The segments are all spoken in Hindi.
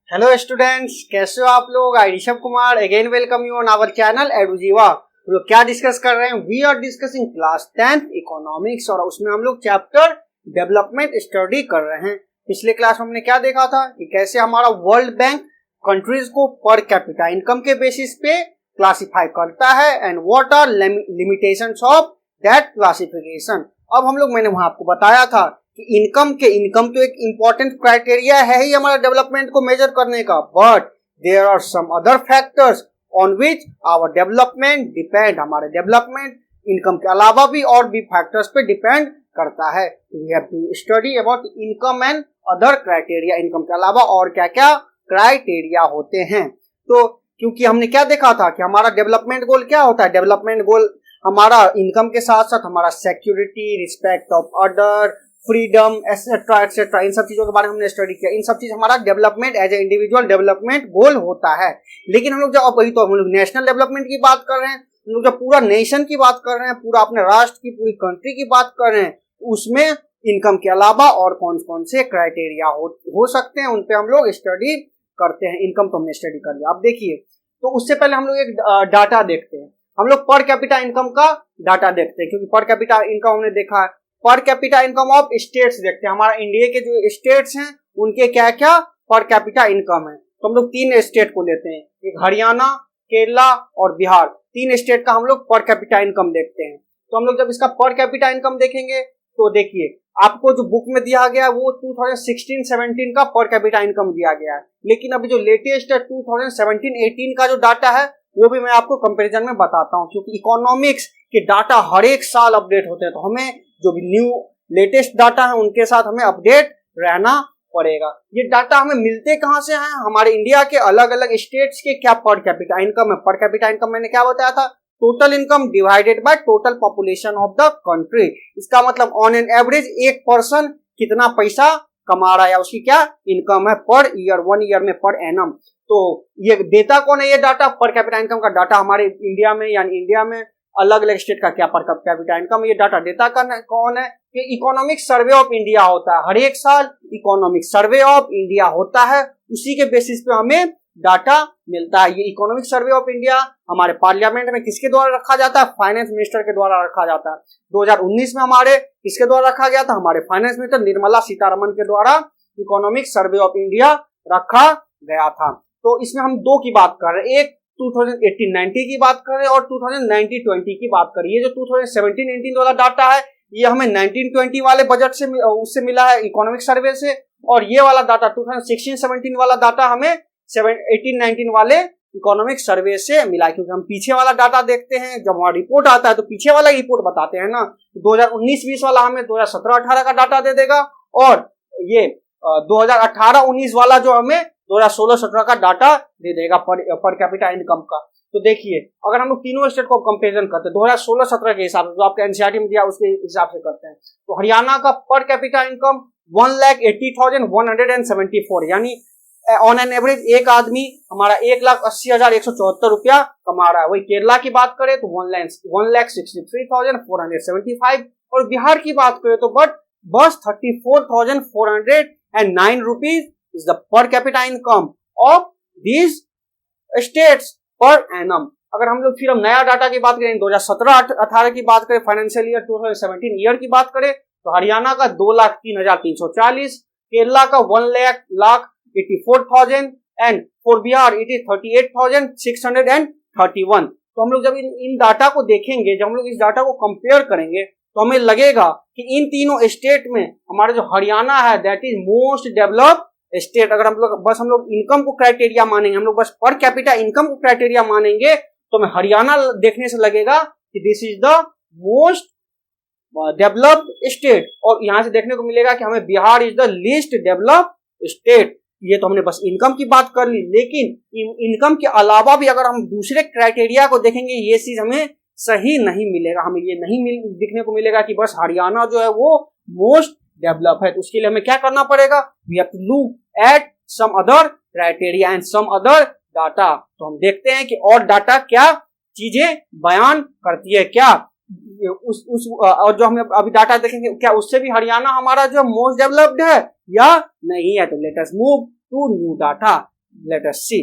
हेलो स्टूडेंट्स, कैसे हो आप लोग। I Rishabh Kumar again welcome you on our channel Edujeeva. हम लोग क्या डिस्कस कर रहे हैं? We are discussing class 10th economics और उसमें हम लोग चैप्टर डेवलपमेंट स्टडी कर रहे हैं। पिछले क्लास में हमने क्या देखा था कि कैसे हमारा वर्ल्ड बैंक कंट्रीज को पर कैपिटा इनकम के बेसिस पे क्लासिफाई करता है and what are limitations of that classification. अब हम लोग मैंने वहां आपको बताया था कि इनकम तो एक इंपॉर्टेंट क्राइटेरिया है ही हमारा डेवलपमेंट को मेजर करने का, but there are some other factors on which our development depend. हमारे डेवलपमेंट इनकम के अलावा भी और भी फैक्टर्स पे डिपेंड करता है। We have to study about income and other criteria. Income के अलावा और क्या क्या क्राइटेरिया होते हैं। तो क्योंकि हमने क्या देखा था कि हमारा डेवलपमेंट गोल क्या होता है। डेवलपमेंट गोल हमारा इनकम के साथ साथ हमारा security, respect of other, freedom etcetera etcetera, इन सब चीजों के बारे में हमने स्टडी किया। इन सब चीज हमारा development as a individual development goal होता है। लेकिन हम लोग जब अभी तो हम लोग नेशनल डेवलपमेंट की बात कर रहे हैं, हम लोग जब पूरा नेशन की बात कर रहे हैं, पूरा अपने राष्ट्र की पूरी कंट्री की बात कर रहे हैं, उसमें इनकम के अलावा और कौन कौन से क्राइटेरिया हो सकते हैं, उन पे हम लोग स्टडी करते हैं। इनकम तो हमने स्टडी कर लिया। अब देखिए, तो उससे पहले हम लोग एक डाटा देखते हैं। हम लोग पर कैपिटा इनकम का डाटा देखते हैं, क्योंकि पर कैपिटा इनकम हमने देखा है। पर कैपिटा इनकम ऑफ स्टेट्स देखते हैं। हमारा इंडिया के जो स्टेट्स हैं उनके क्या क्या पर कैपिटा इनकम है। तो हम लोग 3 स्टेट को लेते हैं, एक हरियाणा, केरला और बिहार। 3 स्टेट का हम लोग पर कैपिटा इनकम देखते हैं। तो हम लोग जब इसका पर कैपिटा इनकम देखेंगे तो देखिए, आपको जो बुक में दिया गया वो 2016-17 का पर कैपिटा इनकम दिया गया है। लेकिन अभी जो लेटेस्ट है 2017-18 का जो डाटा है वो भी मैं आपको कंपैरिजन में बताता हूँ, क्योंकि इकोनॉमिक्स के डाटा हर एक साल अपडेट होते हैं। तो हमें जो भी न्यू लेटेस्ट डाटा है उनके साथ हमें अपडेट रहना पड़ेगा। ये डाटा हमें मिलते कहाँ से हैं? हमारे इंडिया के अलग अलग स्टेट्स के क्या पर कैपिटा इनकम है। पर कैपिटा इनकम मैंने क्या बताया था? Total income divided by total population of the country. इसका मतलब ऑन एन एवरेज एक पर्सन कितना पैसा कमा रहा है, उसकी क्या इनकम है पर ईयर, 1 ईयर में पर एनम। तो ये देता कौन है? ये डाटा पर कैपिटा इनकम का डाटा हमारे इंडिया में, यानी इंडिया में अलग अलग स्टेट का क्या पर कैपिटा इनकम, ये डाटा देता कौन है? कि इकोनॉमिक सर्वे ऑफ इंडिया होता है। हर एक साल इकोनॉमिक सर्वे ऑफ इंडिया होता है, उसी के बेसिस पे हमें डाटा मिलता है। ये इकोनॉमिक सर्वे ऑफ इंडिया हमारे पार्लियामेंट में किसके द्वारा रखा जाता है? फाइनेंस मिनिस्टर के द्वारा रखा जाता है। 2019 में हमारे किसके द्वारा रखा गया था? हमारे फाइनेंस मिनिस्टर निर्मला सीतारमण के द्वारा इकोनॉमिक सर्वे ऑफ इंडिया रखा गया था। तो इसमें हम 2 की बात कर रहे हैं, एक 2018-19 की बात करें और 2019-20 की बात करें। ये जो 2017-18 वाला डाटा है ये हमें 19-20 वाले बजट से उससे मिला है, इकोनॉमिक सर्वे से। और ये वाला डाटा 2016-17 वाला डाटा हमें 18-19 वाले इकोनॉमिक सर्वे से मिला है। क्योंकि हम पीछे वाला डाटा देखते हैं, जब वहां रिपोर्ट आता है तो पीछे वाला रिपोर्ट बताते हैं ना। 2019-20 वाला हमें 2017-18 का डाटा दे देगा, और ये 2018-19 वाला जो हमें 2016-17 का डाटा दे देगा पर कैपिटा इनकम का। तो देखिए, अगर हम लोग तीनों स्टेट को कंपैरिजन करते हैं 2016-17 के हिसाब से, जो आपके एनसीईआरटी में दिया उसके हिसाब से करते हैं, तो हरियाणा का पर कैपिटा इनकम 1,80,174, यानी ऑन एन एवरेज एक आदमी हमारा 1,80,174 रुपया कमा रहा है। वही केरला की बात करें तो 1,63,475, और बिहार की बात करें तो बस 34,409 rupees is the per capita income of these states per annum। अगर हम लोग फिर हम नया डाटा की बात करें, 2017-18 की बात करें, फाइनेंशियल ईयर 2017 ईयर की बात करें, तो हरियाणा का 2,03,340, केरला का 1,84,000 and for Bihar it is 38,631। तो हम लोग जब इन डाटा को देखेंगे, जब हम लोग इस डाटा को कंपेयर करेंगे, तो हमें लगेगा कि इन तीनों स्टेट में हमारा जो हरियाणा है that is most developed state. अगर हम लोग इनकम को क्राइटेरिया मानेंगे, हम लोग बस पर कैपिटा इनकम को क्राइटेरिया मानेंगे, तो हमें हरियाणा देखने से लगेगा कि this is the most developed state, और यहां से देखने को मिलेगा कि हमें Bihar is the least developed state. ये तो हमने बस इनकम की बात कर ली, लेकिन इनकम के अलावा भी अगर हम दूसरे क्राइटेरिया को देखेंगे, ये चीज हमें सही नहीं मिलेगा। हमें ये नहीं दिखने को मिलेगा कि बस हरियाणा जो है वो मोस्ट डेवलप है। तो उसके लिए हमें क्या करना पड़ेगा? We have to look at some other criteria and some other data. तो हम देखते हैं कि और डाटा क्या चीजें बयान करती है, क्या और जो हम अभी डाटा देखेंगे क्या उससे भी हरियाणा हमारा जो मोस्ट डेवलप्ड है या नहीं है। तो let us move to new data. Let us see.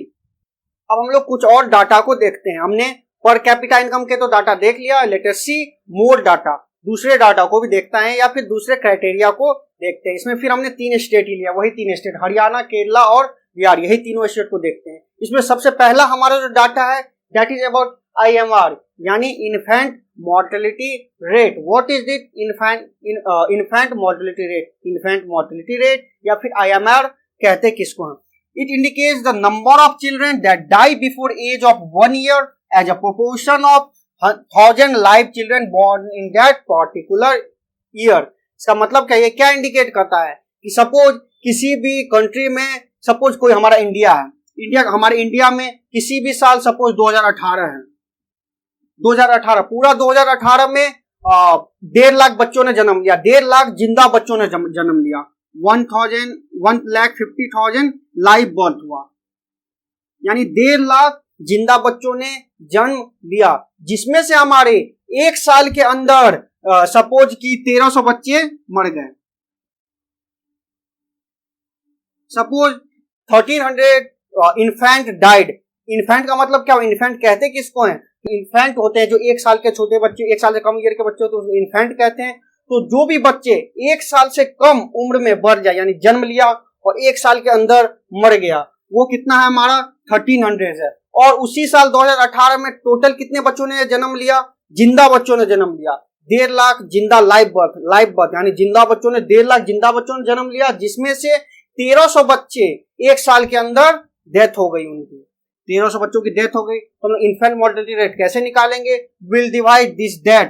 अब हम लोग कुछ और डाटा को देखते हैं। हमने पर कैपिटा इनकम के तो डाटा देख लिया, लेट अस सी मोर डाटा, दूसरे डाटा को भी देखता है या फिर दूसरे क्राइटेरिया को देखते हैं। इसमें फिर हमने 3 स्टेट ही लिया, वही 3 स्टेट हरियाणा, केरला और बिहार, यही तीनों स्टेट को देखते हैं। इसमें सबसे पहला हमारा जो डाटा है दैट इज अबाउट IMR यानी infant mortality rate. What is it? Infant mortality rate, infant mortality rate या फिर IMR कहते किसको हम। It indicates the number of children that die before age of 1 year as a proportion of 1000 live children born in that particular year। इसका मतलब क्या, ये क्या इंडिकेट करता है कि सपोज किसी भी कंट्री में, सपोज कोई हमारा इंडिया है, हमारे इंडिया में किसी भी साल सपोज 2018 है, 2018 पूरा 2018 में 1.5 लाख बच्चों ने जन्म लिया, 1.5 लाख जिंदा बच्चों ने जन्म लिया, 1,50,000 लाइव बर्थ हुआ, यानी 1.5 लाख जिंदा बच्चों ने जन्म लिया, जिसमें से हमारे एक साल के अंदर सपोज कि 1300 बच्चे मर गए। Suppose 1300 infant died. इन्फेंट का मतलब क्या? इन्फेंट कहते किसको हैं? इन्फेंट होते हैं जो 1 साल के छोटे बच्चे, 1 साल से कम ईयर के बच्चे होते हैं, तो इन्फेंट कहते हैं। तो जो भी बच्चे 1 साल से कम उम्र में बढ़ जाए, यानी जन्म लिया और 1 साल के अंदर मर गया, वो कितना है हमारा 1300 है। और उसी साल 2018 में टोटल कितने बच्चों ने जन्म लिया? जिंदा बच्चों ने जन्म लिया 1.5 लाख जिंदा लाइव बर्थ यानी जिंदा बच्चों ने 1.5 लाख जिंदा बच्चों ने जन्म लिया, जिसमें से 1300 बच्चे 1 साल के अंदर डेथ हो गई उनकी, 1300 बच्चों की डेथ हो गई। तो हम इन्फेंट मोर्टेलिटी रेट कैसे निकालेंगे? Will divide this death,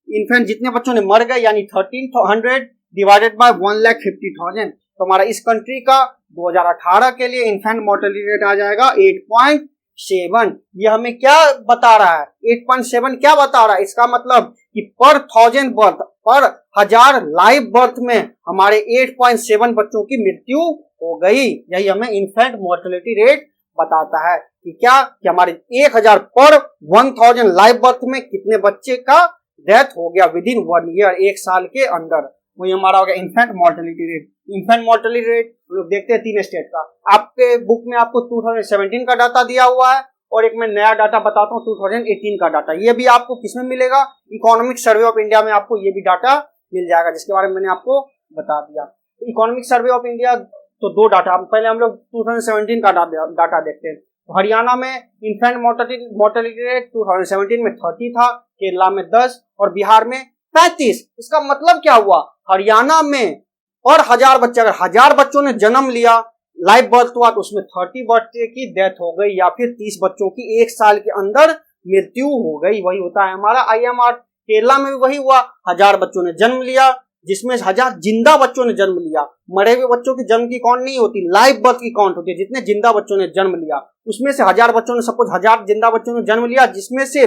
infant जितने बच्चों ने मर गए यानी 1300 डिवाइडेड बाय 1,50,000। तो हमारा इस कंट्री का 2018 के लिए इन्फेंट मोर्टेलिटी रेट आ जाएगा 8.7। ये हमें क्या बता रहा है? 8.7 क्या बता रहा है? इसका मतलब कि पर 1000 बर्थ, पर 1000 लाइव बर्थ में हमारे 8.7 बच्चों की मृत्यु हो गई। यही हमें इन्फेंट मोर्टेलिटी रेट बताता है कि क्या, कि हमारे 1000 पर 1000 लाइव बर्थ में कितने बच्चे का डेथ हो गया विद इन 1 ईयर, 1 साल के अंदर। वही हमारा हो गया infant mortality rate. Infant mortality rate लोग देखते हैं 3 स्टेट का। आपके बुक में आपको 2017 का डाटा दिया हुआ है और एक मैं नया डाटा बताता हूँ 2018 का डाटा। ये भी आपको किसमें मिलेगा? इकोनॉमिक सर्वे ऑफ इंडिया में आपको ये भी डाटा मिल जाएगा, जिसके बारे में मैंने आपको बता दिया। तो इकोनॉमिक सर्वे ऑफ इंडिया तो 2 डाटा, पहले हम लोग 2017 का डाटा देखते हैं। तो हरियाणा में इन्फेंट मोर्टेलिटी रेट 2017 में 30 था, केरला में 10 और बिहार में 35। इसका मतलब क्या हुआ? हरियाणा में और 1000 बच्चे, अगर 1000 बच्चों ने जन्म लिया, लाइव बर्थ हुआ, तो उसमें 30 बच्चे की डेथ हो गई या फिर 30 बच्चों की 1 साल के अंदर मृत्यु हो गई। वही होता है हमारा IMR। केरला में भी वही हुआ, 1000 बच्चों ने जन्म लिया, जिसमें 1000 जिंदा बच्चों ने जन्म लिया। मरे हुए बच्चों की जन्म की काउंट नहीं होती, लाइव बर्थ की काउंट होती है। जितने जिंदा बच्चों ने जन्म लिया उसमें से 1000 बच्चों ने, सपोज 1000 जिंदा बच्चों ने जन्म लिया, जिसमें से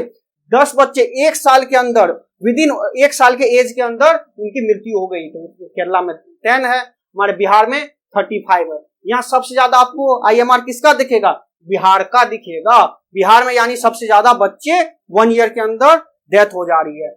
10 बच्चे 1 साल के अंदर, विद इन 1 साल के एज के अंदर उनकी मृत्यु हो गई। तो केरला में 10 है, हमारे बिहार में 35 है। यहाँ सबसे ज्यादा आपको IMR किसका दिखेगा? बिहार का दिखेगा। बिहार में यानी सबसे ज्यादा बच्चे 1 ईयर के अंदर डेथ हो जा रही है।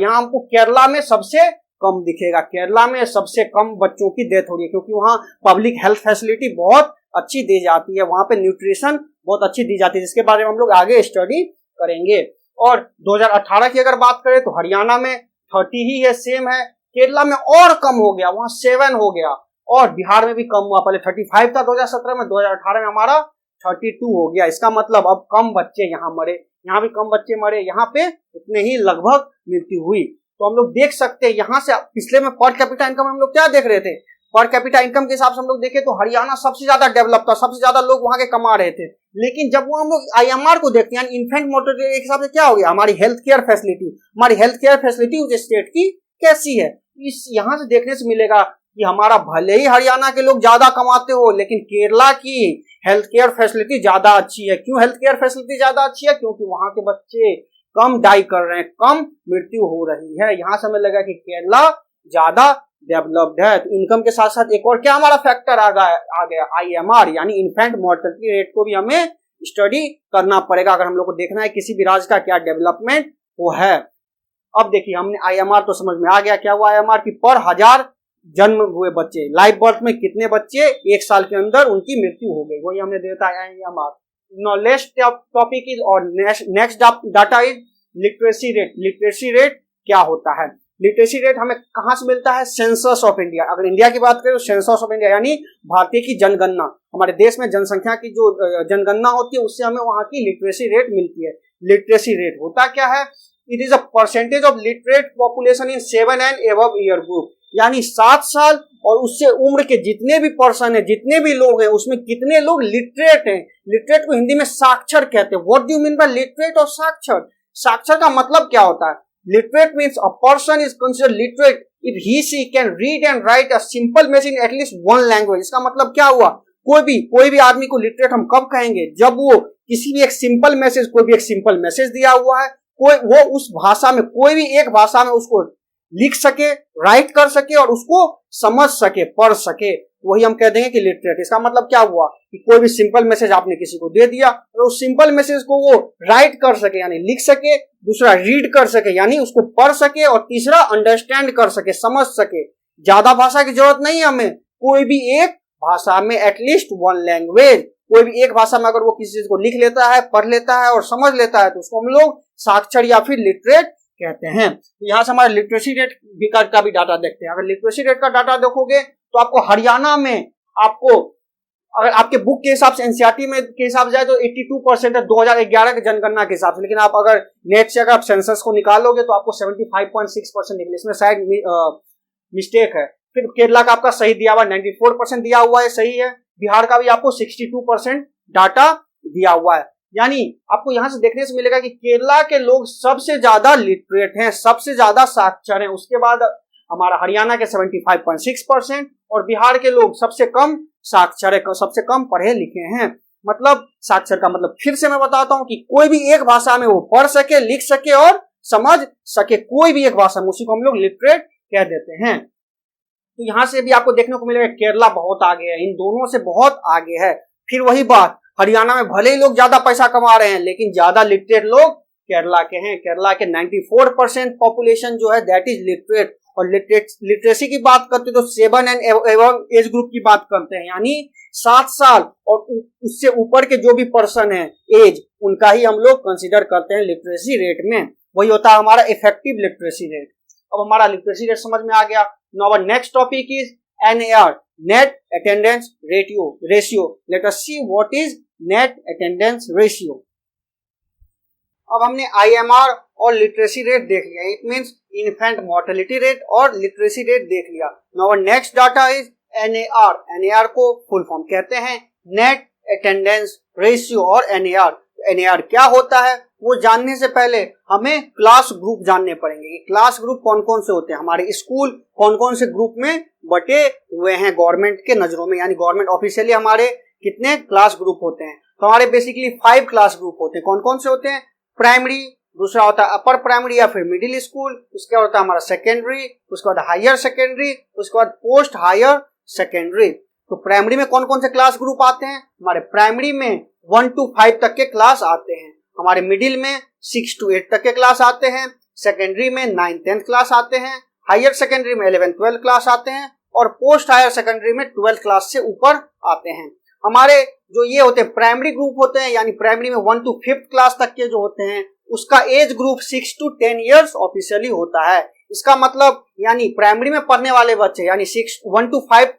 यहाँ हमको केरला में सबसे कम दिखेगा, केरला में सबसे कम बच्चों की डेथ हो रही है, क्योंकि वहाँ पब्लिक हेल्थ फैसिलिटी बहुत अच्छी दी जाती है, वहाँ पे न्यूट्रिशन बहुत अच्छी दी जाती है, जिसके बारे में हम लोग आगे स्टडी करेंगे। और 2018 की अगर बात करें तो हरियाणा में 30 ही है, सेम है। केरला में और कम हो गया, वहाँ 7 हो गया, और बिहार में भी कम हुआ। पहले 35 था 2017 में, 2018 में हमारा 32 हो गया। इसका मतलब अब कम बच्चे यहाँ मरे, यहाँ भी कम बच्चे मरे, यहाँ पे उतने ही लगभग मृत्यु हुई। तो हम लोग देख सकते हैं यहाँ से, पिछले में पर कैपिटा इनकम हम लोग क्या देख रहे थे? पर कैपिटा इनकम के हिसाब से हम लोग देखें तो हरियाणा सबसे ज्यादा डेवलप था, सबसे ज्यादा लोग वहां के कमा रहे थे। लेकिन जब वो हम लोग IMR को देखते हैं, इन्फेंट मोर्टेलिटी के हिसाब से क्या हो गया? हमारी हेल्थ केयर फैसिलिटी उस स्टेट की कैसी है? इस यहाँ से देखने से मिलेगा कि हमारा भले ही हरियाणा के लोग ज्यादा कमाते हो, लेकिन केरला की हेल्थ केयर फैसिलिटी ज्यादा अच्छी है। क्यों हेल्थ केयर फैसिलिटी ज्यादा अच्छी है? क्योंकि वहां के बच्चे कम डाई कर रहे हैं, कम मृत्यु हो रही है। यहाँ से हमें लगा कि केरला ज्यादा डेवलप्ड है। तो इनकम के साथ साथ एक और क्या हमारा फैक्टर आ गया IMR, यानी इन्फेंट मोर्टेलिटी रेट को भी हमें स्टडी करना पड़ेगा अगर हम लोग को देखना है किसी भी राज्य का क्या डेवलपमेंट वो है। अब देखिए, हमने IMR तो समझ में आ गया क्या हुआ IMR की, पर 1000 जन्म हुए बच्चे, लाइव बर्थ में कितने बच्चे एक साल के अंदर उनकी मृत्यु हो गई, वही हमने देता है एमआर। नेक्स्ट टॉपिक इज और next data is literacy rate. Literacy rate क्या होता है? लिटरेसी रेट हमें कहां से मिलता है? Census of India. अगर इंडिया की बात करें तो सेंसस ऑफ इंडिया यानी भारतीय की जनगणना, हमारे देश में जनसंख्या की जो जनगणना होती है उससे हमें वहां की लिटरेसी रेट मिलती है। लिटरेसी रेट होता क्या है? It is a percentage of literate population in 7 and above year group, यानी 7 साल और उससे उम्र के जितने भी पर्सन है, जितने भी लोग हैं, उसमें कितने लोग लिटरेट हैं। लिटरेट को हिंदी में साक्षर कहते हैं। What do you mean by literate और साक्षर? साक्षर का मतलब क्या होता है? Literate means a person is considered literate if he she can read and write a simple message in at least one language। इसका मतलब क्या हुआ? कोई भी आदमी को लिटरेट हम कब कहेंगे? जब वो किसी भी एक सिंपल मैसेज, कोई भी एक सिंपल मैसेज दिया हुआ है, वो उस भाषा में, कोई भी एक भाषा में उसको लिख सके, राइट कर सके और उसको समझ सके, पढ़ सके, वही हम कह देंगे कि लिटरेट। इसका मतलब क्या हुआ कि कोई भी सिंपल मैसेज आपने किसी को दे दिया और उस सिंपल मैसेज को वो राइट कर सके यानी लिख सके, दूसरा रीड कर सके यानी उसको पढ़ सके और तीसरा अंडरस्टैंड कर सके, समझ सके। ज्यादा भाषा की जरूरत नहीं है हमें, कोई भी एक भाषा में एटलीस्ट वन लैंग्वेज, कोई भी एक भाषा में अगर वो किसी चीज को लिख लेता है, पढ़ लेता है और समझ लेता है तो उसको हम लोग साक्षर या फिर लिटरेट कहते हैं। यहाँ से हमारे लिटरेसी रेट का भी डाटा देखते हैं। अगर लिटरेसी रेट का डाटा देखोगे तो आपको हरियाणा में, आपको अगर आपके बुक के हिसाब से एनसीईआरटी में के हिसाब से जाए तो 82% है 2011 के जनगणना के हिसाब से, लेकिन आप अगर नेट से अगर आप सेंसस को निकालोगे तो आपको 75.6% निकले। इसमें शायद मिस्टेक है। फिर केरला का आपका सही दिया हुआ 94% दिया हुआ है, सही है। बिहार का भी आपको 62% डाटा दिया हुआ है। यानी आपको यहां से देखने से मिलेगा कि केरला के लोग सबसे ज्यादा लिटरेट हैं, सबसे ज्यादा साक्षर हैं। उसके बाद हमारा हरियाणा के 75.6% और बिहार के लोग सबसे कम साक्षर है, सबसे कम पढ़े लिखे हैं। मतलब साक्षर का मतलब फिर से मैं बताता हूं कि कोई भी एक भाषा में वो पढ़ सके, लिख सके और समझ सके, कोई भी एक भाषा में, उसी को हम लोग लिटरेट कह देते हैं। तो यहां से भी आपको देखने को मिलेगा केरला बहुत आगे है, इन दोनों से बहुत आगे है। फिर वही बात, हरियाणा में भले ही लोग ज्यादा पैसा कमा रहे हैं लेकिन ज्यादा लिटरेट लोग केरला के हैं। केरला के 94% पॉपुलेशन जो है दैट इज लिटरेट। और लिटरेसी की बात करते तो 7 एंड एबव एज ग्रुप की बात करते हैं, यानी 7 साल और उससे ऊपर के जो भी पर्सन है एज, उनका ही हम लोग कंसीडर करते हैं लिटरेसी रेट में। वही होता है हमारा इफेक्टिव लिटरेसी रेट। अब हमारा लिटरेसी रेट समझ में आ गया। Now our next topic is NAR, net attendance ratio. Let us see what is net attendance ratio. अब हमने IMR और लिटरेसी रेट देख लिया, it means infant mortality rate और लिटरेसी रेट देख लिया। Now next data is NAR। NAR को फुल फॉर्म कहते हैं नेट अटेंडेंस रेशियो और NAR। NAR क्या होता है वो जानने से पहले हमें क्लास ग्रुप जानने पड़ेंगे कि क्लास ग्रुप कौन कौन से होते हैं, हमारे स्कूल कौन कौन से ग्रुप में बटे हुए हैं गवर्नमेंट के नजरों में, यानी गवर्नमेंट ऑफिशियली हमारे कितने क्लास ग्रुप होते हैं। तो हमारे बेसिकली 5 क्लास ग्रुप होते हैं। कौन कौन से होते हैं? प्राइमरी, दूसरा होता है अपर प्राइमरी या फिर मिडिल स्कूल, उसके बाद होता है हमारा सेकेंडरी, उसके बाद हायर सेकेंडरी, उसके बाद पोस्ट हायर सेकेंडरी। तो प्राइमरी में कौन कौन से क्लास ग्रुप आते हैं? हमारे प्राइमरी में 1 to 5 तक के क्लास आते हैं, हमारे मिडिल में 6 to 8 तक के क्लास आते हैं, सेकेंडरी में 9-10 क्लास आते हैं, हायर सेकेंडरी में 11-12 क्लास आते हैं और पोस्ट हायर सेकेंडरी में 12 क्लास से ऊपर आते हैं। हमारे जो ये होते हैं प्राइमरी ग्रुप होते हैं, यानी प्राइमरी में 1 to 5th क्लास तक के जो होते हैं उसका age group 6 to 10 years officially होता है। इसका मतलब यानी प्राइमरी में पढ़ने वाले बच्चे यानी 1 to 5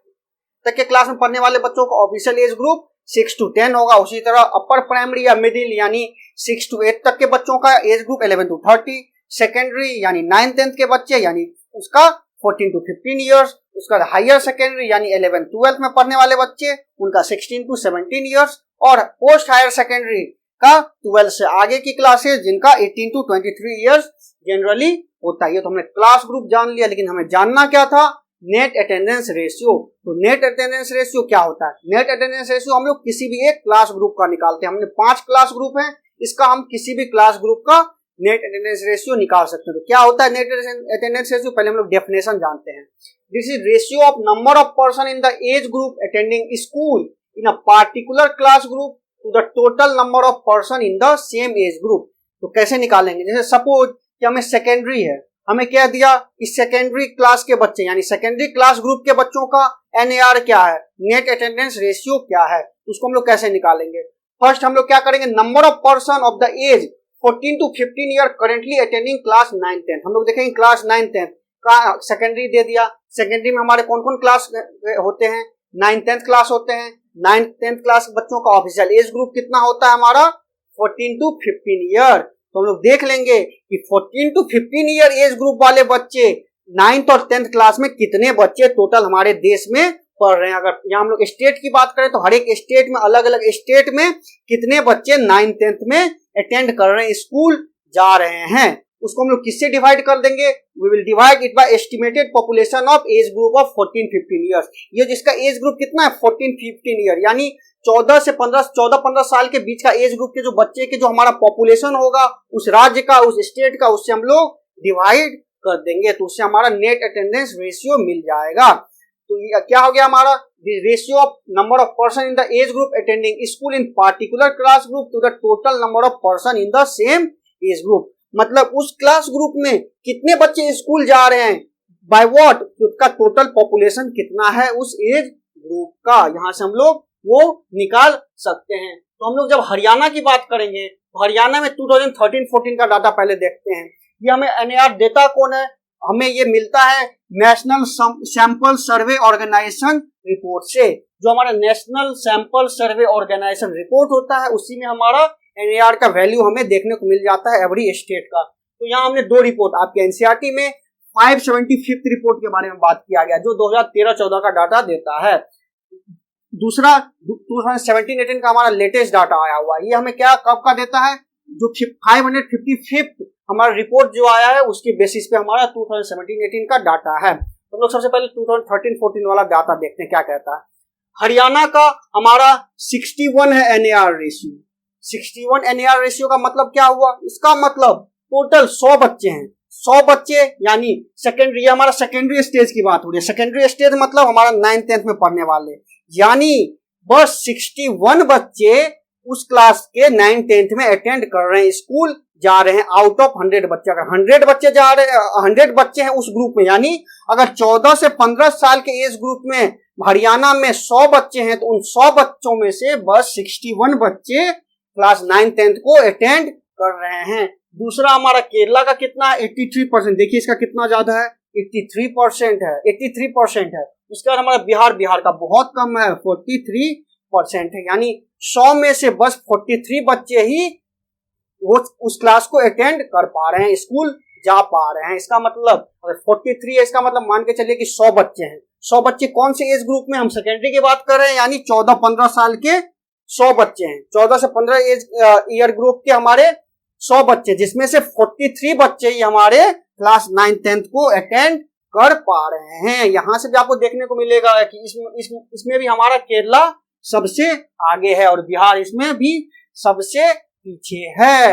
तक के क्लास में पढ़ने वाले बच्चों का ऑफिशियल एज ग्रुप 6 to 10 होगा। उसी तरह अपर प्राइमरी या मिडिल यानी 6 to 8 तक के बच्चों का एज ग्रुप 11 to 30, सेकेंडरी यानी 9-10 के बच्चे यानी उसका 14 to 15 ईयर्स, उसका हायर सेकेंडरी यानी 11-12 में पढ़ने वाले बच्चे उनका 16 to 17 ईयर्स और पोस्ट हायर सेकेंडरी का 12 से आगे की क्लासेस जिनका 18 to 23 ईयर्स जनरली होता है। तो हमने क्लास ग्रुप जान लिया, लेकिन हमें जानना क्या था? Net attendance ratio. तो नेट अटेंडेंस रेशियो क्या होता है? नेट अटेंडेंस रेशियो हम लोग किसी भी एक क्लास ग्रुप का निकालते हैं। हमने 5 क्लास ग्रुप हैं, इसका हम किसी भी क्लास ग्रुप का नेट अटेंडेंस रेशियो निकाल सकते हैं। तो क्या होता है नेट अटेंडेंस रेशियो? पहले हम लोग डेफिनेशन जानते हैं। This is ratio of number of person in the age group attending school in a particular class group to the total number of person in the same age group. तो कैसे निकालेंगे? जैसे सपोज कि हमें सेकेंडरी है, हमें क्या दिया कि सेकेंडरी क्लास के बच्चे यानी सेकेंडरी क्लास ग्रुप के बच्चों का NAR क्या है, नेट अटेंडेंस रेशियो क्या है, उसको हम लोग कैसे निकालेंगे। फर्स्ट हम लोग क्या करेंगे, number of person of the age 14 to 15 year currently attending class 9-10। हम लोग देखेंगे क्लास 9-10 का सेकेंडरी दे दिया। सेकेंडरी में हमारे कौन कौन क्लास होते हैं, 9-10 क्लास होते हैं। 9-10 क्लास बच्चों का ऑफिशियल एज ग्रुप कितना होता है हमारा, 14 to 15 ईयर। तो हम लोग देख लेंगे कि 14 to 15 ईयर एज ग्रुप वाले बच्चे 9th और 10th क्लास में कितने बच्चे टोटल हमारे देश में पढ़ रहे हैं। अगर यहाँ हम लोग स्टेट की बात करें तो हर एक स्टेट में अलग अलग स्टेट में कितने बच्चे 9th-10th में अटेंड कर रहे हैं, स्कूल जा रहे हैं, उसको हम लोग किससे डिवाइड कर देंगे, we will divide it by estimated population of age group of 14-15 years. ये जिसका एज ग्रुप कितना है 14-15 ईयर यानी 14 साल के बीच का एज ग्रुप के जो बच्चे के जो हमारा पॉपुलेशन होगा उस राज्य का, उस स्टेट का, उससे हम लोग डिवाइड कर देंगे, तो उससे हमारा नेट अटेंडेंस रेशियो मिल जाएगा। तो ये क्या हो गया हमारा, ratio of number of person in the age group attending school in particular class group to the total number of person in the same age group. मतलब उस क्लास ग्रुप में कितने बच्चे स्कूल जा रहे हैं, बाय व्हाट, उसका टोटल पॉपुलेशन कितना है उस एज ग्रुप का, यहां से हम लोग वो निकाल सकते हैं। तो हम लोग जब हरियाणा की बात करेंगे तो हरियाणा में 2013-14 का डाटा पहले देखते हैं। ये हमें NAR देता कौन है, हमें ये मिलता है national sample survey organisation report से। जो हमारा national sample survey organisation report होता है उसी में हमारा NAR का वैल्यू हमें देखने को मिल जाता है एवरी स्टेट का। तो यहाँ हमने दो रिपोर्ट, आपके NCERT में 575th रिपोर्ट के बारे में बात किया गया जो 2013-14 का डाटा देता है। दूसरा 2017-18 का हमारा लेटेस्ट डाटा आया हुआ है, ये हमें क्या कब का देता है, जो 555th हमारा रिपोर्ट जो आया है उसके बेसिस पे हमारा 2017-18 का डाटा है। तो हम लोग सबसे पहले 2013-14 वाला डाटा देखते हैं क्या कहता है। हरियाणा का हमारा 61 है NAR रेशियो। 61 NAR रेशियो का मतलब क्या हुआ, इसका मतलब टोटल 100 बच्चे हैं, 100 बच्चे यानी सेकेंडरी, ये हमारा सेकेंडरी स्टेज की बात हो रही है। सेकेंडरी स्टेज मतलब हमारा 9th-10th में पढ़ने वाले, यानी बस 61 बच्चे उस क्लास के 9th-10th में अटेंड कर रहे हैं, स्कूल जा रहे हैं आउट ऑफ 100 बच्चे। अगर 100 बच्चे जा रहे हैं, 100 बच्चे हैं उस ग्रुप में, यानी अगर 14 से 15 साल के एज ग्रुप में हरियाणा में 100 बच्चे हैं तो उन 100 बच्चों में से बस 61 बच्चे क्लास 9th-10th को अटेंड कर रहे हैं। दूसरा हमारा केरला का कितना है, 83%। देखिए इसका कितना ज्यादा है, 83% है, 83% है। उसके बाद हमारा बिहार का बहुत कम है, 43% है, यानी 100 में से बस 43 बच्चे ही वो उस क्लास को अटेंड कर पा रहे हैं, स्कूल जा पा रहे हैं। इसका मतलब अगर 43 है, इसका मतलब मान के चलिए कि 100 बच्चे हैं। 100 बच्चे कौन से एज ग्रुप में, हम सेकेंडरी की बात कर रहे हैं, यानी 14-15 साल के 100 बच्चे हैं। 14 से 15 एज ईयर ग्रुप के हमारे 100 बच्चे, जिसमें से 43 बच्चे ही हमारे क्लास 9th-10th को अटेंड कर पा रहे हैं। यहां से भी आपको देखने को मिलेगा कि इसमें भी हमारा केरला सबसे आगे है और बिहार इसमें भी सबसे पीछे है।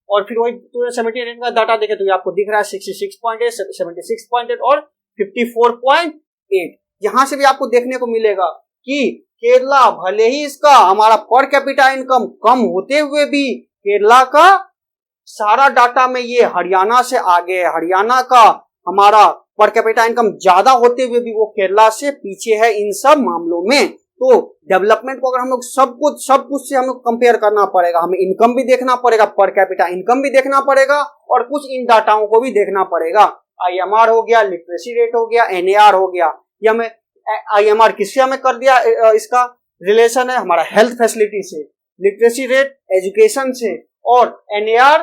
और फिर वही 2017 का डाटा देखे तो ये आपको दिख रहा है 66.8, 76.8 और 54.8। यहां से भी आपको देखने को मिलेगा कि केरला भले ही इसका हमारा पर कैपिटा इनकम कम होते हुए भी केरला का सारा डाटा में ये हरियाणा से आगे है। हरियाणा का हमारा पर कैपिटा इनकम ज्यादा होते हुए भी वो केरला से पीछे है इन सब मामलों में। तो डेवलपमेंट को अगर हम लोग सब कुछ से हम लोग कंपेयर करना पड़ेगा, हमें इनकम भी देखना पड़ेगा, पर कैपिटा इनकम भी देखना पड़ेगा और कुछ इन डाटाओं को भी देखना पड़ेगा। IMR हो गया, लिटरेसी रेट हो गया, NAR हो गया। ये हमें IMR किससे हमें कर दिया, इसका रिलेशन है हमारा हेल्थ फैसिलिटी से, लिटरेसी रेट एजुकेशन से और NAR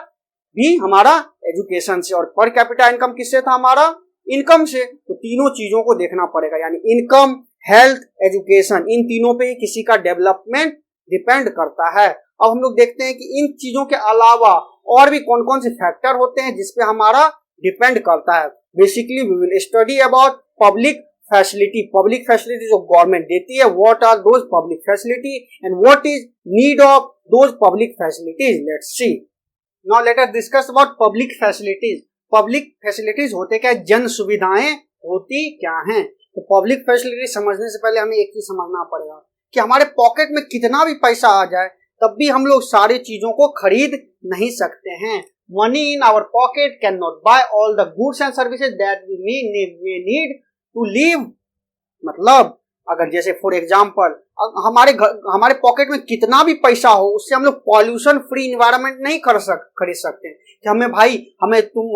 भी हमारा एजुकेशन से, और पर कैपिटा इनकम किससे था, हमारा इनकम से। तो तीनों चीजों को देखना पड़ेगा, यानी इनकम, हेल्थ, एजुकेशन, इन तीनों पे ही किसी का डेवलपमेंट डिपेंड करता है। अब हम लोग देखते हैं कि इन चीजों के अलावा और भी कौन कौन से फैक्टर होते हैं जिसपे हमारा डिपेंड करता है। Basically we will study about public facility, public facility जो गवर्नमेंट देती है, what are those public facility and what is need of those public facilities. Let's see, now let us discuss about public facilities. Public facilities होते क्या, जन सुविधाएं होती क्या हैं। तो पब्लिक फैसिलिटी समझने से पहले हमें एक चीज समझना पड़ेगा कि हमारे पॉकेट में कितना भी पैसा आ जाए तब भी हम लोग सारी चीजों को खरीद नहीं सकते हैं। money in our pocket cannot buy all the goods and services that we need to live. मतलब अगर जैसे फॉर एग्जाम्पल हमारे पॉकेट में कितना भी पैसा हो, उससे हम लोग पॉल्यूशन फ्री इन्वायरमेंट नहीं खरीद सकते कि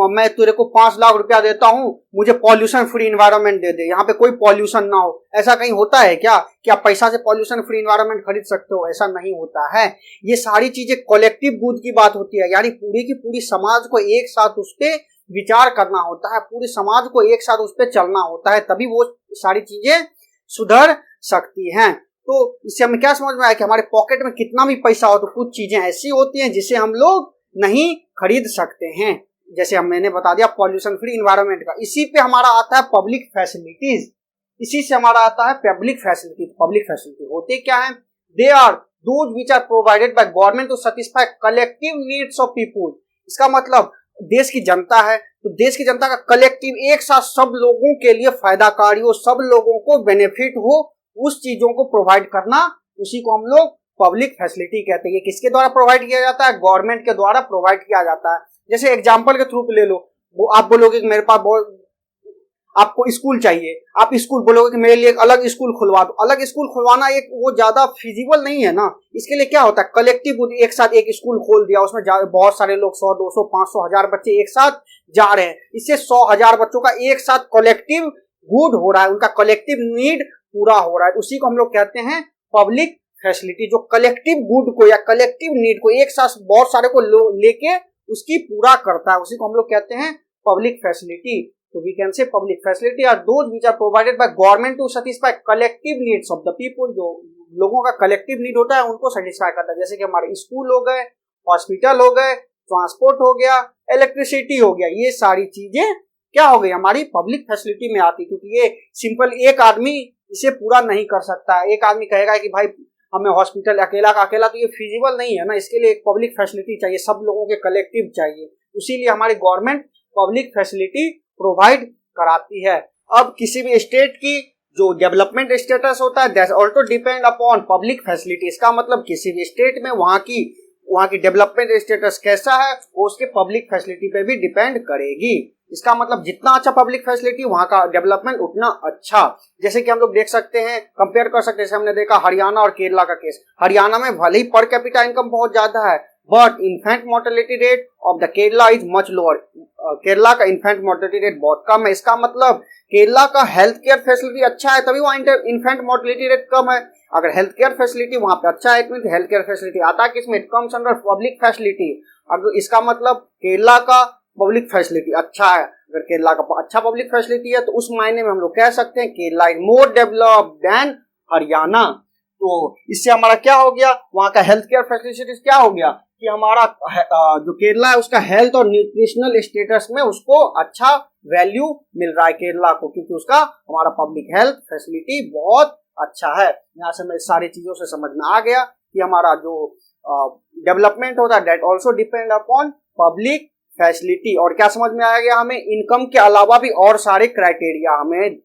मैं तेरे को 5 लाख रुपया देता हूं, मुझे पॉल्यूशन फ्री इन्वायरमेंट दे दे, यहाँ पे कोई पॉल्यूशन ना हो। ऐसा कहीं होता है क्या कि आप पैसा से पॉल्यूशन फ्री इन्वायरमेंट खरीद सकते हो? ऐसा नहीं होता है। ये सारी चीजें कलेक्टिव गुड की बात होती है, यानी पूरी की पूरी समाज को एक साथ उस पर विचार करना होता है, पूरे समाज को एक साथ उस पर चलना होता है, तभी वो सारी चीजें सुधर सकती हैं। तो इससे हमें क्या समझ में आया कि हमारे पॉकेट में कितना भी पैसा हो तो कुछ चीजें ऐसी होती हैं जिसे हम लोग नहीं खरीद सकते हैं, जैसे मैंने बता दिया पॉल्यूशन फ्री इन्वायरमेंट का। इसी पे हमारा आता है पब्लिक फैसिलिटीज, इसी से हमारा आता है पब्लिक फैसिलिटी। पब्लिक फैसिलिटी होते क्या है? They are those which are provided by government to satisfy collective needs of people. इसका मतलब देश की जनता है तो देश की जनता का कलेक्टिव एक साथ सब लोगों के लिए फायदाकारी हो, सब लोगों को बेनिफिट हो, उस चीजों को प्रोवाइड करना, उसी को हम लोग पब्लिक फैसिलिटी कहते हैं। ये किसके द्वारा प्रोवाइड किया जाता है? गवर्नमेंट के द्वारा प्रोवाइड किया जाता है। जैसे एग्जांपल के थ्रू ले लो, वो आप बोलोगे कि मेरे पास बहुत आपको स्कूल चाहिए, आप स्कूल बोलोगे कि मेरे लिए एक अलग स्कूल खुलवा दो। अलग स्कूल खुलवाना एक वो ज्यादा फिजिबल नहीं है ना। इसके लिए क्या होता है? कलेक्टिव एक साथ एक स्कूल खोल दिया, उसमें बहुत सारे लोग 100, 200, 500, 1000 बच्चे एक साथ जा रहे हैं। इससे 100,000 बच्चों का एक साथ कलेक्टिव गुड हो रहा है, उनका कलेक्टिव नीड पूरा हो रहा है। उसी को हम लोग कहते हैं पब्लिक फैसिलिटी, जो कलेक्टिव गुड को या कलेक्टिव नीड को एक साथ बहुत सारे को लेके उसकी पूरा करता है, उसी को हम लोग कहते हैं पब्लिक फैसिलिटी। तो we can say public facility are those which are provided by government to satisfy collective needs of the people. जो लोगों का कलेक्टिव नीड होता है उनको सेटिस्फाई करता है, जैसे कि हमारे स्कूल हो गए, हॉस्पिटल हो गए, ट्रांसपोर्ट हो गया, इलेक्ट्रिसिटी हो गया। ये सारी चीजें क्या हो गई? हमारी पब्लिक फैसिलिटी में आती, क्योंकि ये सिंपल एक आदमी इसे पूरा नहीं कर सकता है। एक आदमी कहेगा कि भाई हमें हॉस्पिटल अकेला का अकेला, तो ये फिजिबल नहीं है ना। इसके लिए एक पब्लिक फैसिलिटी चाहिए, सब लोगों के कलेक्टिव चाहिए, इसीलिए हमारी गवर्नमेंट पब्लिक फैसिलिटी प्रोवाइड कराती है। अब किसी भी स्टेट की जो डेवलपमेंट स्टेटस होता है that also depend upon public facility. इसका मतलब किसी भी स्टेट में वहां की डेवलपमेंट स्टेटस कैसा है वो उसके पब्लिक फैसिलिटी पे भी डिपेंड करेगी। इसका मतलब जितना अच्छा पब्लिक फैसिलिटी वहां का डेवलपमेंट उतना अच्छा। जैसे कि हम लोग देख सकते हैं, कंपेयर कर सकते हैं, जैसे हमने देखा हरियाणा और केरला का केस। हरियाणा में भले ही पर कैपिटा इनकम बहुत ज्यादा है, but infant mortality rate of the Kerala is much lower. Kerala का इन्फेंट मोर्टेलिटी रेट बहुत कम है। इसका मतलब केरला का हेल्थ केयर फैसिलिटी अच्छा है, तभी वहाँ इन्फेंट मोर्टेलिटी रेट कम है। अगर हेल्थ केयर फैसिलिटी वहां पे अच्छा है, तो हेल्थ केयर फैसिलिटी आता है किसमें? It comes under public facility. अगर इसका मतलब केरला का पब्लिक फैसिलिटी अच्छा है, अगर केरला का अच्छा पब्लिक फैसिलिटी है तो उस मायने में हम लोग कह सकते हैं Kerala is more developed than Haryana. तो इससे हमारा क्या हो गया? वहां का हेल्थ केयर फैसिलिटीज क्या हो गया कि हमारा जो केरला है उसका हेल्थ और न्यूट्रिशनल स्टेटस में उसको अच्छा वैल्यू मिल रहा है केरला को, क्योंकि उसका हमारा पब्लिक हेल्थ फैसिलिटी बहुत अच्छा है। यहाँ से हमें सारी चीजों से समझ में आ गया कि हमारा जो डेवलपमेंट होता है that also depend upon public facility. और क्या समझ में आ गया? हमें इनकम के अलावा भी और सारे क्राइटेरिया हमें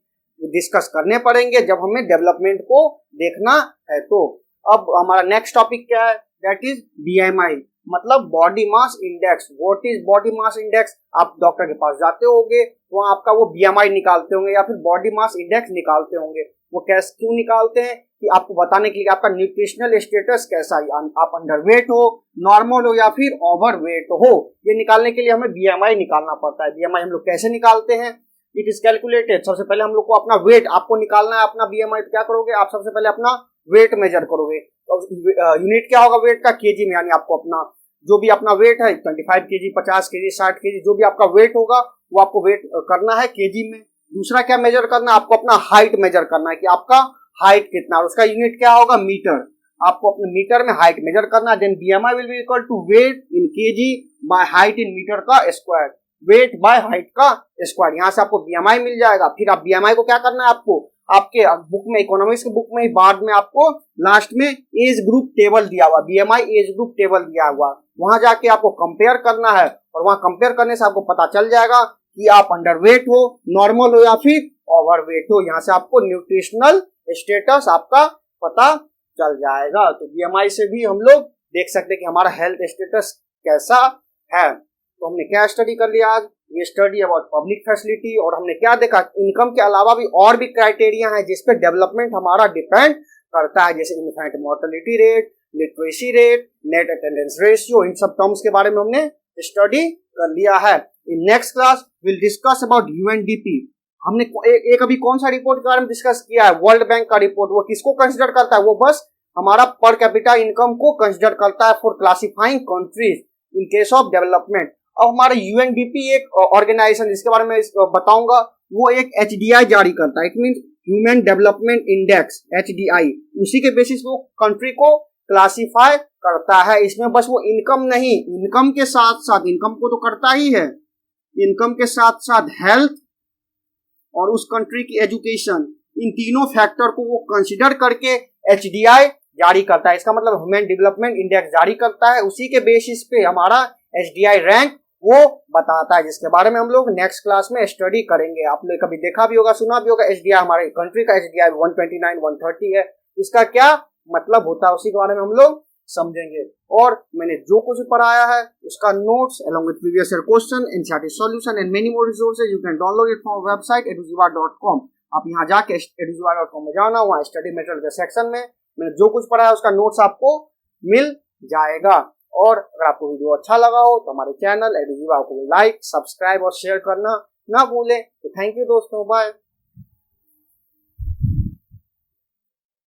डिस्कस करने पड़ेंगे जब हमें डेवलपमेंट को देखना है। तो अब हमारा नेक्स्ट टॉपिक क्या है? दैट इज BMI, मतलब body mass index. What is body mass index? आप डॉक्टर के पास जाते होंगे, वहां आपका वो BMI निकालते होंगे या फिर बॉडी मास इंडेक्स निकालते होंगे। वो कैसे क्यों निकालते हैं? कि आपको बताने के लिए आपका न्यूट्रिशनल स्टेटस कैसा है, आप अंडरवेट हो, नॉर्मल हो या फिर ओवरवेट हो। ये निकालने के लिए हमें BMI निकालना पड़ता है। BMI हम लोग कैसे निकालते हैं? इट इज कैलकुलेटेड, सबसे पहले हम लोग को अपना वेट आपको निकालना है, अपना BMI। तो क्या करोगे? आप सबसे पहले अपना वेट मेजर करोगे। यूनिट क्या होगा वेट का? केजी में, यानी आपको अपना जो भी अपना वेट है 25 kg, 50 kg, 60 kg, जो भी आपका वेट होगा वो आपको वेट करना है केजी में। दूसरा क्या मेजर करना है? आपको अपना हाइट मेजर करना है कि आपका हाइट कितना है, उसका यूनिट क्या होगा? मीटर। आपको अपने मीटर में हाइट मेजर करना है। Then BMI will be equal to weight in KG by height in metre का स्क्वायर, वेट बाय हाइट का स्क्वायर। यहाँ से आपको BMI मिल जाएगा। फिर आप BMI को क्या करना है? आपको आपके बुक में, इकोनॉमिक्स के बुक में ही बाद में आपको लास्ट में एज ग्रुप टेबल दिया हुआ, BMI एज ग्रुप टेबल दिया हुआ, वहां जाके आपको कंपेयर करना है। और वहां कंपेयर करने से आपको पता चल जाएगा कि आप अंडरवेट हो, नॉर्मल हो या फिर ओवरवेट हो। यहाँ से आपको न्यूट्रिशनल स्टेटस आपका पता चल जाएगा। तो BMI से भी हम लोग देख सकते हैं कि हमारा हेल्थ स्टेटस कैसा है। तो हमने क्या स्टडी कर लिया आज? ये स्टडी अबाउट पब्लिक फैसिलिटी, और हमने क्या देखा, इनकम के अलावा भी और भी क्राइटेरिया है जिसपे डेवलपमेंट हमारा डिपेंड करता है, जैसे infant mortality rate, literacy rate, net attendance ratio, इन सब टर्म्स के बारे में हमने स्टडी कर लिया है। In next class will discuss about UNDP. हमने एक अभी कौन सा रिपोर्ट के बारे में डिस्कस किया है? वर्ल्ड बैंक का रिपोर्ट। वो किसको कंसिडर करता है? वो बस हमारा पर कैपिटा इनकम को कंसिडर करता है for classifying countries in case of development. अब हमारा यूएनडीपी एक ऑर्गेनाइजेशन जिसके बारे में बताऊंगा, वो एक एचडीआई जारी करता है। It means human development index, HDI. उसी के बेसिस वो कंट्री को क्लासिफाई करता है। इसमें बस वो इनकम नहीं, इनकम के साथ साथ, इनकम को तो करता ही है, इनकम के साथ साथ हेल्थ और उस कंट्री की एजुकेशन, इन तीनों फैक्टर को वो कंसिडर करके एचडीआई जारी करता है। इसका मतलब ह्यूमन डेवलपमेंट इंडेक्स जारी करता है, उसी के बेसिस पे हमारा एचडीआई रैंक वो बताता है, जिसके बारे में हम लोग नेक्स्ट क्लास में स्टडी करेंगे। आपने कभी देखा भी होगा, सुना भी होगा, एचडीआई हमारे कंट्री का एचडीआई 129, 130 है। इसका क्या मतलब होता है उसी के बारे में हम लोग समझेंगे। और मैंने जो कुछ पढ़ाया है उसका notes along with previous year question, NCERT solution and many more resources you can download it from our website edujiva.com। आप यहाँ जाके edujiva.com में जाना, वहाँ स्टडी मटेरियल के सेक्शन में मैंने जो कुछ पढ़ाया उसका नोट्स आपको मिल जाएगा। और अगर आपको वीडियो अच्छा लगा हो तो हमारे चैनल एडुजिवा को लाइक, सब्सक्राइब और शेयर करना ना भूलें। तो थैंक यू दोस्तों, बाय।